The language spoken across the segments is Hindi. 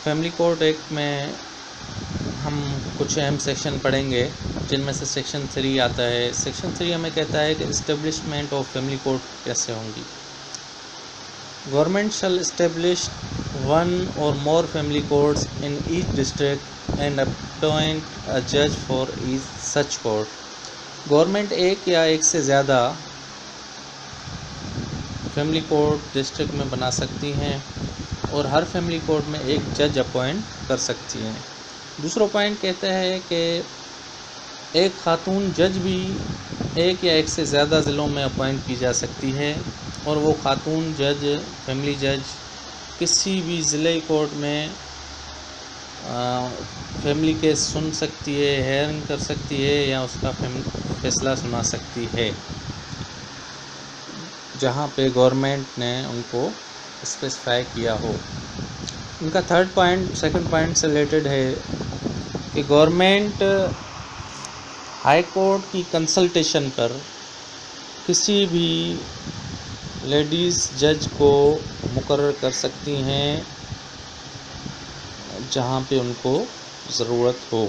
फैमिली कोर्ट एक्ट में हम कुछ अहम सेक्शन पढ़ेंगे, जिनमें से सेक्शन 3 आता है। सेक्शन 3 हमें कहता है कि इस्टेब्लिशमेंट ऑफ फैमिली कोर्ट कैसे होंगी। Government shell establish one or more family courts in each district and appoint a judge for each such court. Government एक या एक से ज़्यादा फैमिली कोर्ट डिस्ट्रिक्ट में बना सकती हैं और हर फैमिली कोर्ट में एक जज अपॉइंट कर सकती हैं। दूसरा पॉइंट कहता है कि एक खातून जज भी एक या एक से ज़्यादा ज़िलों में अपॉइंट की जा सकती है और वो खातून जज, फैमिली जज किसी भी ज़िले कोर्ट में फैमिली केस सुन सकती है, हेयरिंग कर सकती है या उसका फैसला सुना सकती है, जहाँ पे गवर्नमेंट ने उनको स्पेसिफाई किया हो। उनका सेकंड पॉइंट से रिलेटेड है कि गवर्नमेंट हाई कोर्ट की कंसल्टेशन पर किसी भी लेडीज़ जज को मुकर्रर कर सकती हैं जहाँ पे उनको ज़रूरत हो।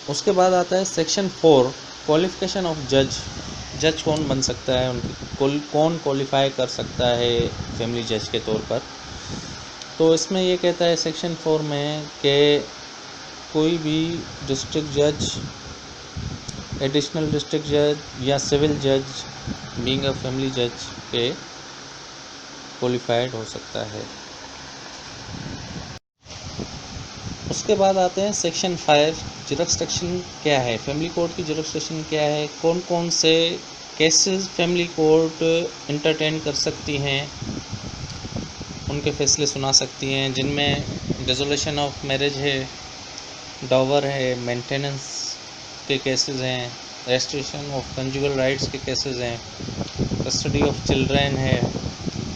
उसके बाद आता है सेक्शन 4, क्वालिफ़िकेशन ऑफ जज। जज कौन बन सकता है, कौन क्वालिफाई कर सकता है फैमिली जज के तौर पर। तो इसमें ये कहता है सेक्शन 4 में कि कोई भी डिस्ट्रिक्ट जज, एडिशनल डिस्ट्रिक्ट जज या सिविल जज बीइंग अ फैमिली जज के क्वालिफाइड हो सकता है। उसके बाद आते हैं सेक्शन 5, जुरिस्डिक्शन क्या है, फैमिली कोर्ट की जुरिस्डिक्शन क्या है, कौन कौन से केसेस फैमिली कोर्ट इंटरटेन कर सकती हैं, उनके फैसले सुना सकती हैं, जिनमें डिसोल्यूशन ऑफ मैरिज है, डॉवर है, मेंटेनेंस के केसेस हैं, रेस्ट्रिक्शन ऑफ कंजुगल राइट्स के केसेस हैं, कस्टडी ऑफ चिल्ड्रन है,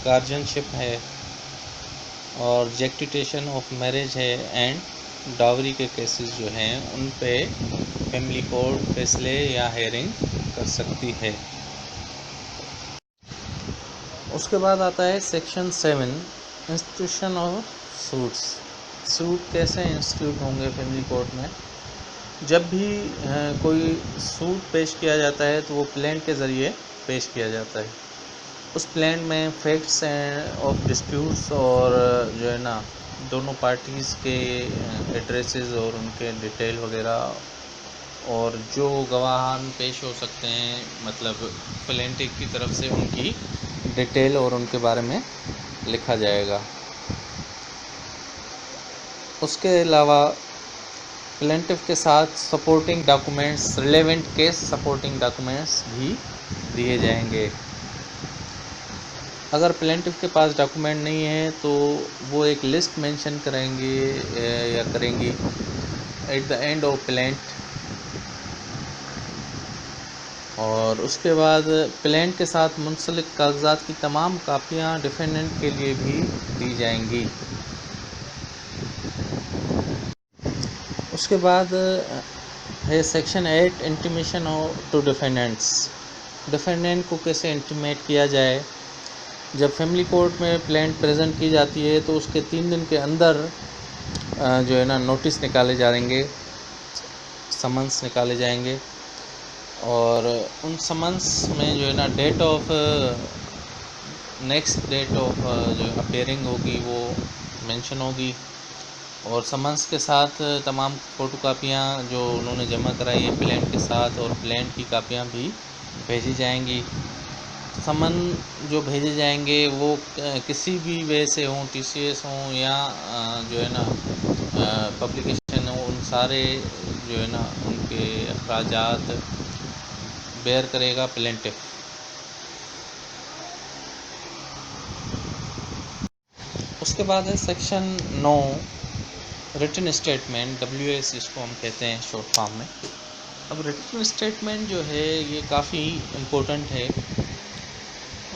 गार्जियनशिप है और जेक्टिटेशन ऑफ मैरिज है एंड डावरी के केसेस जो हैं उन पे फैमिली कोर्ट फैसले या हेयरिंग कर सकती है। उसके बाद आता है section 7, institution of suits. Suit कैसे इंस्टीट्यूट होंगे फैमिली कोर्ट में। जब भी कोई सूट पेश किया जाता है तो वो प्लेंट के ज़रिए पेश किया जाता है। उस प्लेंट में फैक्ट्स ऑफ डिस्प्यूट्स और जो है ना दोनों पार्टीज़ के एड्रेसेस और उनके डिटेल वगैरह और जो गवाहान पेश हो सकते हैं, मतलब प्लेंटिफ की तरफ से उनकी डिटेल और उनके बारे में लिखा जाएगा। उसके अलावा प्लेंटिफ के साथ supporting documents, relevant case supporting documents भी दिए जाएंगे। अगर प्लेंटिफ के पास डॉक्यूमेंट नहीं है तो वो एक लिस्ट मेंशन करेंगे या करेंगी at the end of plaint, और उसके बाद प्लेंट के साथ मुंसलिक कागजात की तमाम कापियाँ डिफेंडेंट के लिए भी दी जाएंगी। उसके बाद है section 8, intimation to defendants. Defendant को कैसे इंटीमेट किया जाए। जब फैमिली कोर्ट में प्लेंट प्रेजेंट की जाती है तो उसके 3 दिन के अंदर जो है ना नोटिस निकाले जाएंगे, समन्स निकाले जाएंगे और उन समन्स में जो है ना नेक्स्ट डेट ऑफ जो अपीयरिंग होगी वो मेंशन होगी और समन्स के साथ तमाम फ़ोटो कापियाँ जो उन्होंने जमा कराई है प्लेंट के साथ और प्लेंट की कापियाँ भी भेजी जाएंगी। समन जो भेजे जाएंगे वो किसी भी वे से हों, TCS हों या जो है ना पब्लिकेशन हो, उन सारे जो है ना उनके अखराजात बेयर करेगा प्लेंटिफ। उसके बाद है सेक्शन 9, रिटन स्टेटमेंट, WS इसको हम कहते हैं शॉर्ट फॉर्म में। अब रिटन स्टेटमेंट जो है ये काफ़ी इम्पोर्टेंट है।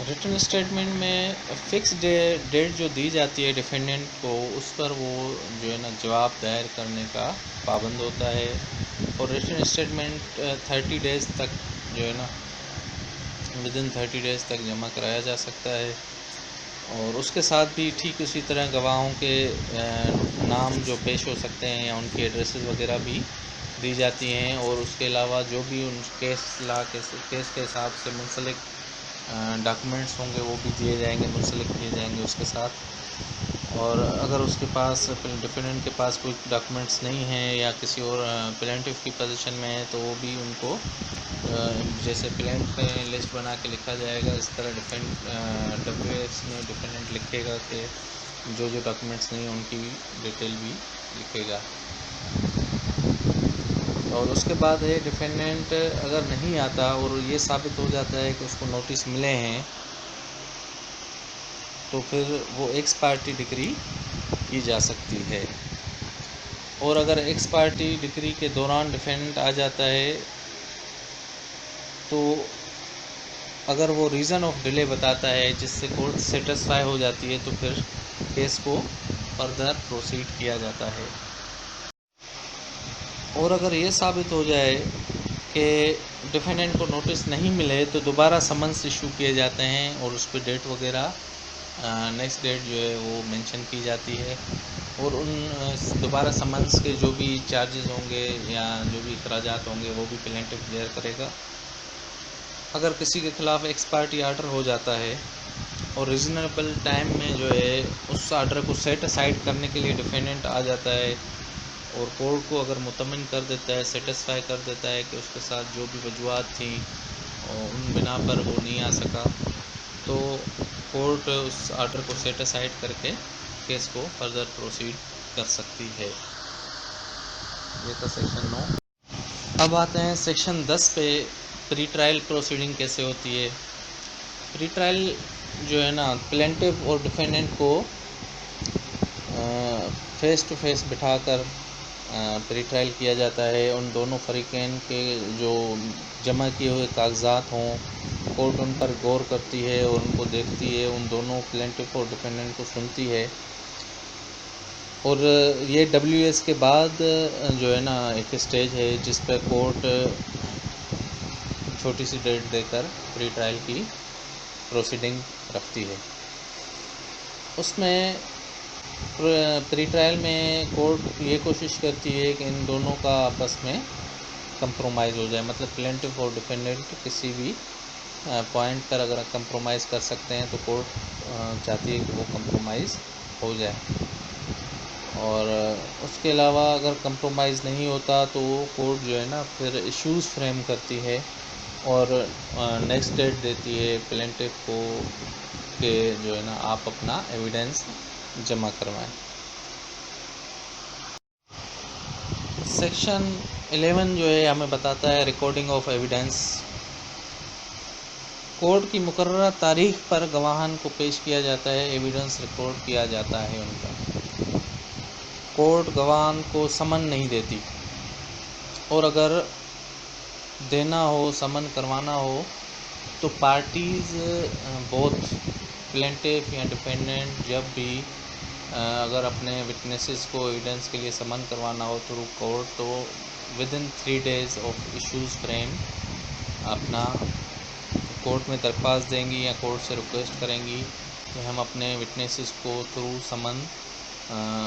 रिटन स्टेटमेंट में फ़िक्स डेट जो दी जाती है डिफेंडेंट को, उस पर वो जो है ना जवाब दायर करने का पाबंद होता है और रिटन स्टेटमेंट 30 डेज़ तक जो है ना विदिन 30 डेज़ तक जमा कराया जा सकता है। और उसके साथ भी ठीक उसी तरह गवाहों के नाम जो पेश हो सकते हैं या उनकी एड्रेसेस वगैरह भी दी जाती हैं, और उसके अलावा जो भी उन केस के हिसाब से मुंसलिक डॉक्यूमेंट्स होंगे वो भी दिए जाएंगे, मुंसलिक किए जाएंगे उसके साथ। और अगर उसके पास डिफेंडेंट के पास कोई डॉक्यूमेंट्स नहीं हैं या किसी और प्लेंटिफ की पोजीशन में है तो वो भी उनको जैसे प्लेंट में लिस्ट बना के लिखा जाएगा, इस तरह WS में डिफेंडेंट लिखेगा कि जो जो डॉक्यूमेंट्स नहीं हैं उनकी डिटेल भी लिखेगा। और उसके बाद है डिफेंडेंट अगर नहीं आता और ये साबित हो जाता है कि उसको नोटिस मिले हैं तो फिर वो एक्स पार्टी डिक्री की जा सकती है। और अगर एक्स पार्टी डिक्री के दौरान डिफेंडेंट आ जाता है तो अगर वो रीज़न ऑफ डिले बताता है जिससे कोर्ट सेटिस्फाई हो जाती है तो फिर केस को फर्दर प्रोसीड किया जाता है। और अगर ये साबित हो जाए कि डिफेंडेंट को नोटिस नहीं मिले तो दोबारा समन्स इशू किए जाते हैं और उस पर डेट वगैरह नेक्स्ट डेट जो है वो मेंशन की जाती है, और उन दोबारा समन्स के जो भी चार्जेस होंगे या जो भी अखराजात होंगे वो भी प्लेंटिफ बेयर करेगा। अगर किसी के ख़िलाफ़ एक्स पार्टी आर्डर हो जाता है और रीज़नेबल टाइम में जो है उस आर्डर को सेट असाइड करने के लिए डिफेंडेंट आ जाता है और कोर्ट को अगर मुतमिन कर देता है, सेटिस्फाई कर देता है कि उसके साथ जो भी वजूहात थी और उन बिना पर वो नहीं आ सका, तो कोर्ट उस आर्डर को सेट असाइड करके केस को फर्दर प्रोसीड कर सकती है। ये था सेक्शन 9। अब आते हैं सेक्शन 10 पे, प्री ट्रायल प्रोसीडिंग कैसे होती है। प्री ट्रायल जो है ना, प्लेंटिफ और डिफेंडेंट को फेस टू फेस बिठाकर प्री ट्रायल किया जाता है। उन दोनों फरीकैन के जो जमा किए हुए कागजात हों, कोर्ट उन पर गौर करती है और उनको देखती है, उन दोनों प्लेंटिफ और डिफेंडेंट को सुनती है। और ये WS के बाद जो है ना एक स्टेज है जिस पर कोर्ट छोटी सी डेट देकर प्री ट्रायल की प्रोसीडिंग रखती है। उसमें प्री ट्रायल में कोर्ट ये कोशिश करती है कि इन दोनों का आपस में कंप्रोमाइज़ हो जाए, मतलब प्लेंटिफ और डिफेंडेंट किसी भी पॉइंट पर अगर कंप्रोमाइज़ कर सकते हैं तो कोर्ट चाहती है कि वो कंप्रोमाइज़ हो जाए। और उसके अलावा अगर कंप्रोमाइज़ नहीं होता तो कोर्ट जो है ना फिर इश्यूज़ फ्रेम करती है और नेक्स्ट डेट देती है प्लेंटिफ को कि जो है ना आप अपना एविडेंस जमा करवाएं। सेक्शन 11 जो है हमें बताता है रिकॉर्डिंग ऑफ एविडेंस। कोर्ट की मुकर्ररा तारीख पर गवाहान को पेश किया जाता है, एविडेंस रिकॉर्ड किया जाता है उनका। कोर्ट गवाहान को समन नहीं देती और अगर देना हो, समन करवाना हो तो पार्टीज़ बोथ प्लेंटिफ या डिफेंडेंट जब भी अगर अपने विटनेसेस को एविडेंस के लिए समन करवाना हो थ्रू कोर्ट तो within 3 days of issues frame अपना कोर्ट में दरख्वास्त देंगी या कोर्ट से रिक्वेस्ट करेंगी कि हम अपने विटनेसेस को थ्रू समन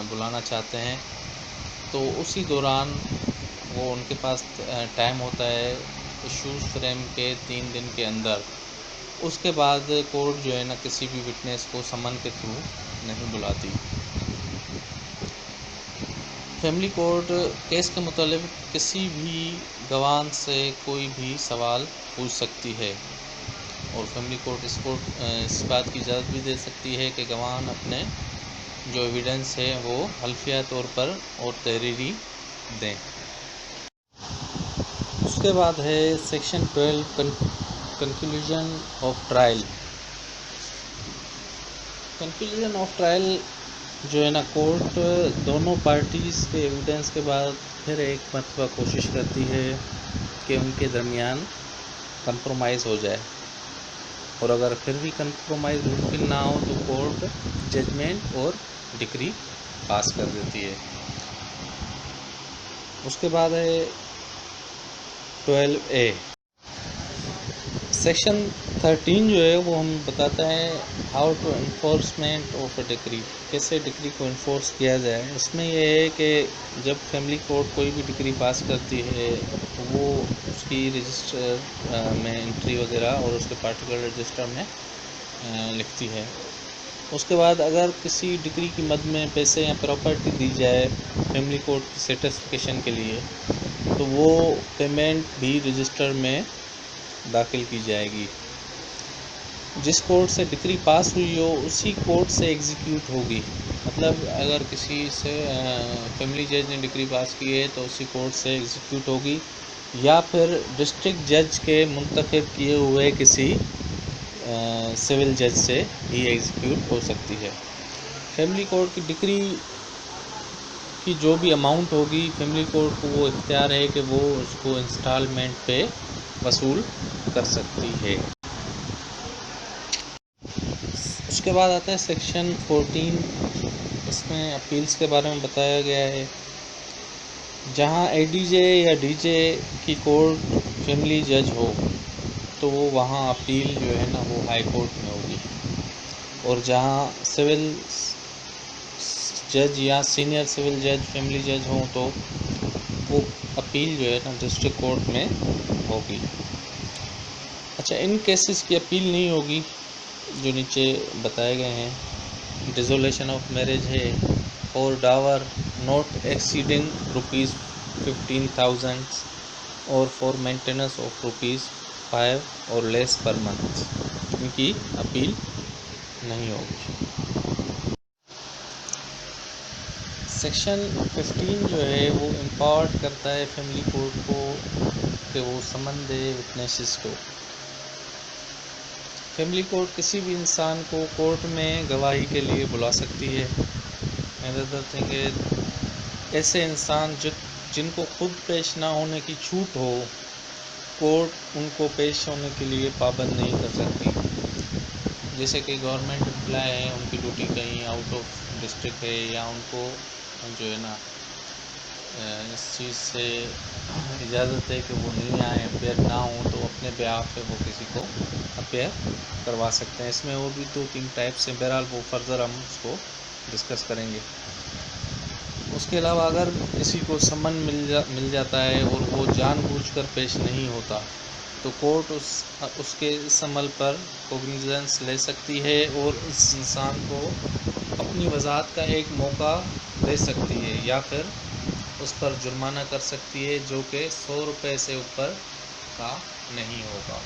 बुलाना चाहते हैं। तो उसी दौरान वो उनके पास टाइम होता है इश्यूज़ फ्रेम के 3 दिन के अंदर। उसके बाद कोर्ट जो है ना किसी भी विटनेस को समन के थ्रू नहीं बुलाती। फैमिली कोर्ट केस के मुतालिक किसी भी गवाह से कोई भी सवाल पूछ सकती है और फैमिली कोर्ट इस बात की इजाज़त भी दे सकती है कि गवाह अपने जो एविडेंस है वो हल्फिया तौर पर और तहरीरी दें। उसके बाद है section 12 conclusion of trial. Conclusion of trial जो है ना कोर्ट दोनों पार्टीज़ के एविडेंस के बाद फिर एक मरतबा कोशिश करती है कि उनके दरमियान कंप्रोमाइज़ हो जाए और अगर फिर भी कंप्रोमाइज़ मुमकिन ना हो तो कोर्ट जजमेंट और डिक्री पास कर देती है। उसके बाद है 12A। सेक्शन 13 जो है वो हम बताता है how to enforcement of a decree, कैसे डिक्री को इन्फोर्स किया जाए। इसमें यह है कि जब फैमिली कोर्ट कोई भी डिक्री पास करती है तो वो उसकी रजिस्टर में एंट्री वगैरह और उसके पार्टिकुलर रजिस्टर में लिखती है। उसके बाद अगर किसी डिक्री की मद में पैसे या प्रॉपर्टी दी जाए फैमिली कोर्ट की सेटिस्फिकेशन के लिए, तो वो पेमेंट भी रजिस्टर में दाखिल की जाएगी। जिस कोर्ट से डिक्री पास हुई हो उसी कोर्ट से एग्जीक्यूट होगी। मतलब अगर किसी से फैमिली जज ने डिक्री पास की है तो उसी कोर्ट से एग्जीक्यूट होगी, या फिर डिस्ट्रिक्ट जज के मुंतखब किए हुए किसी सिविल जज से ही एग्जीक्यूट हो सकती है। फैमिली कोर्ट की डिक्री की जो भी अमाउंट होगी, फैमिली कोर्ट को वो इख्तियार है कि वो उसको इंस्टॉलमेंट पे वसूल कर सकती है। उसके बाद आता है सेक्शन 14। इसमें अपील्स के बारे में बताया गया है। जहां एडीजे या डीजे की कोर्ट फैमिली जज हो तो वो वहाँ अपील जो है ना वो हाई कोर्ट में होगी, और जहाँ सिविल जज या सीनियर सिविल जज फैमिली जज हों तो वो अपील जो है ना डिस्ट्रिक्ट कोर्ट में होगी। अच्छा, इन केसेस की अपील नहीं होगी जो नीचे बताए गए हैं। डिसोलेशन ऑफ मैरिज है, और डावर नॉट एक्सीडिंग ₹15,000 और फॉर मेंटेनेंस ऑफ ₹5 और लेस पर मंथ, इनकी अपील नहीं होगी। सेक्शन 15 जो है वो एम्पावर्ड करता है फैमिली कोर्ट को कि वो समन दे विटनेसेस को। फैमिली कोर्ट किसी भी इंसान को कोर्ट में गवाही के लिए बुला सकती है। अनदर थिंग है, ऐसे इंसान जिनको खुद पेश ना होने की छूट हो, कोर्ट उनको पेश होने के लिए पाबंद नहीं कर सकती। जैसे कि गवर्नमेंट एम्प्लॉय है, उनकी ड्यूटी कहीं आउट ऑफ डिस्ट्रिक्ट है, या उनको जो है ना इस चीज़ से इजाज़त है कि वो नहीं आए, अपेयर ना हो, तो अपने बिहाफ पे वो किसी को अपेयर करवा सकते हैं। इसमें और भी 2-3 टाइप्स हैं, बहरहाल वो फर्दर हम उसको डिस्कस करेंगे। उसके अलावा अगर किसी को समन मिल जाता है और वो जानबूझकर पेश नहीं होता, तो कोर्ट उसके इस अमल पर कोग्निजेंस ले सकती है और उस इंसान को अपनी वजाहत का एक मौका दे सकती है, या फिर उस पर जुर्माना कर सकती है जो कि ₹100 से ऊपर का नहीं होगा।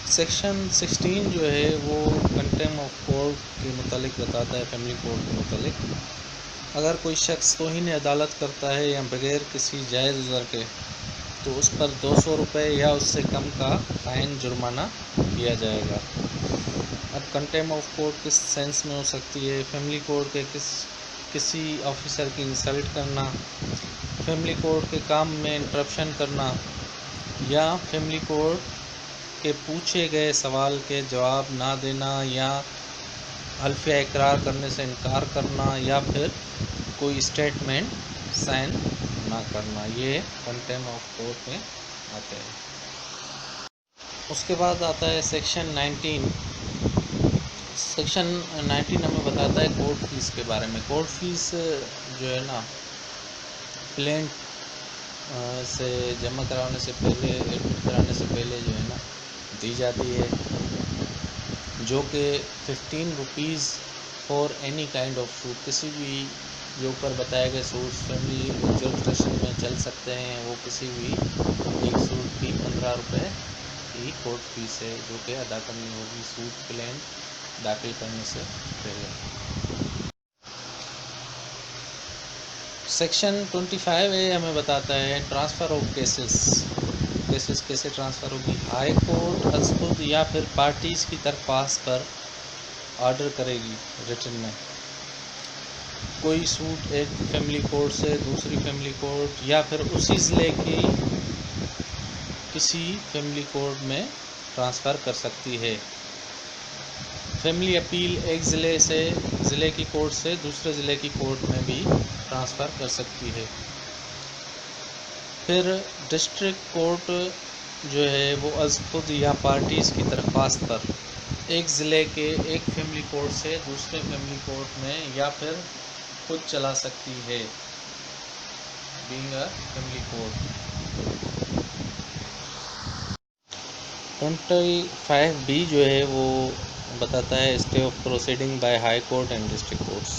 सेक्शन 16 जो है वो कंटेम्प्ट ऑफ कोर्ट के मुतालिक बताता है, फैमिली कोर्ट के मुतालिक। अगर कोई शख्स तौहीन अदालत करता है या बगैर किसी जायज़ उज़र के, तो उस पर ₹200 या उससे कम का फ़ाइन जुर्माना किया जाएगा। अब कंटेम्प्ट ऑफ कोर्ट किस सेंस में हो सकती है? फैमिली कोर्ट के किसी ऑफिसर की इंसल्ट करना, फैमिली कोर्ट के काम में इंटरप्शन करना, या फैमिली कोर्ट के पूछे गए सवाल के जवाब ना देना, या हल्फिया इकरार करने से इनकार करना, या फिर कोई स्टेटमेंट साइन ना करना, ये कंटेम्प्ट ऑफ कोर्ट में आते हैं। उसके बाद आता है सेक्शन 19। सेक्शन 19 हमें बताता है कोर्ट फीस के बारे में। कोर्ट फीस जो है ना प्लेंट से जमा कराने से पहले, एडमिट कराने से पहले जो है ना दी जाती है, जो कि ₹15 for any kind of suit. किसी भी जो ऊपर बताए गए सूट्स फैमिली जुरिस्डिक्शन में चल सकते हैं, वो किसी भी एक सूट की ₹15 की कोर्ट फीस है जो कि अदा करनी होगी सूट प्लेन दाखिल करने से पहले। सेक्शन 25A हमें बताता है ट्रांसफ़र ऑफ केसेस कैसे ट्रांसफ़र होगी। हाई कोर्ट अज़ या फिर पार्टीज़ की दरख्वास्त पर ऑर्डर करेगी रिटन में। कोई सूट एक फैमिली कोर्ट से दूसरी फैमिली कोर्ट या फिर उसी ज़िले की किसी फैमिली कोर्ट में ट्रांसफ़र कर सकती है। फैमिली अपील एक ज़िले की कोर्ट से दूसरे ज़िले की कोर्ट में भी ट्रांसफ़र कर सकती है। फिर डिस्ट्रिक्ट कोर्ट जो है वो अज़ खुद या पार्टीज़ की दरख्वास्त पर एक ज़िले के एक फैमिली कोर्ट से दूसरे फैमिली कोर्ट में या फिर खुद चला सकती है, being a family court. 25B जो है वो बताता है stay of proceeding by high court and district courts.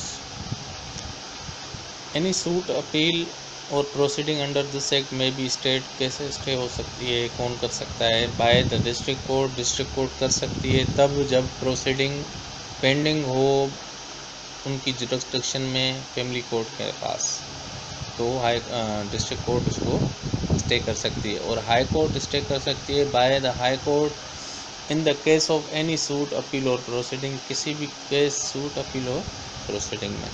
Any suit appeal और प्रोसीडिंग अंडर दिस एक्ट में भी स्टेट कैसे स्टे हो सकती है, कौन कर सकता है? बाय द डिस्ट्रिक्ट कोर्ट कर सकती है तब जब प्रोसीडिंग पेंडिंग हो उनकी जुरिस्डिक्शन में फैमिली कोर्ट के पास, तो डिस्ट्रिक्ट कोर्ट उसको स्टे कर सकती है। और हाई कोर्ट स्टे कर सकती है by the high court in the case of any suit appeal और प्रोसीडिंग, किसी भी केस सूट अपील और प्रोसीडिंग में।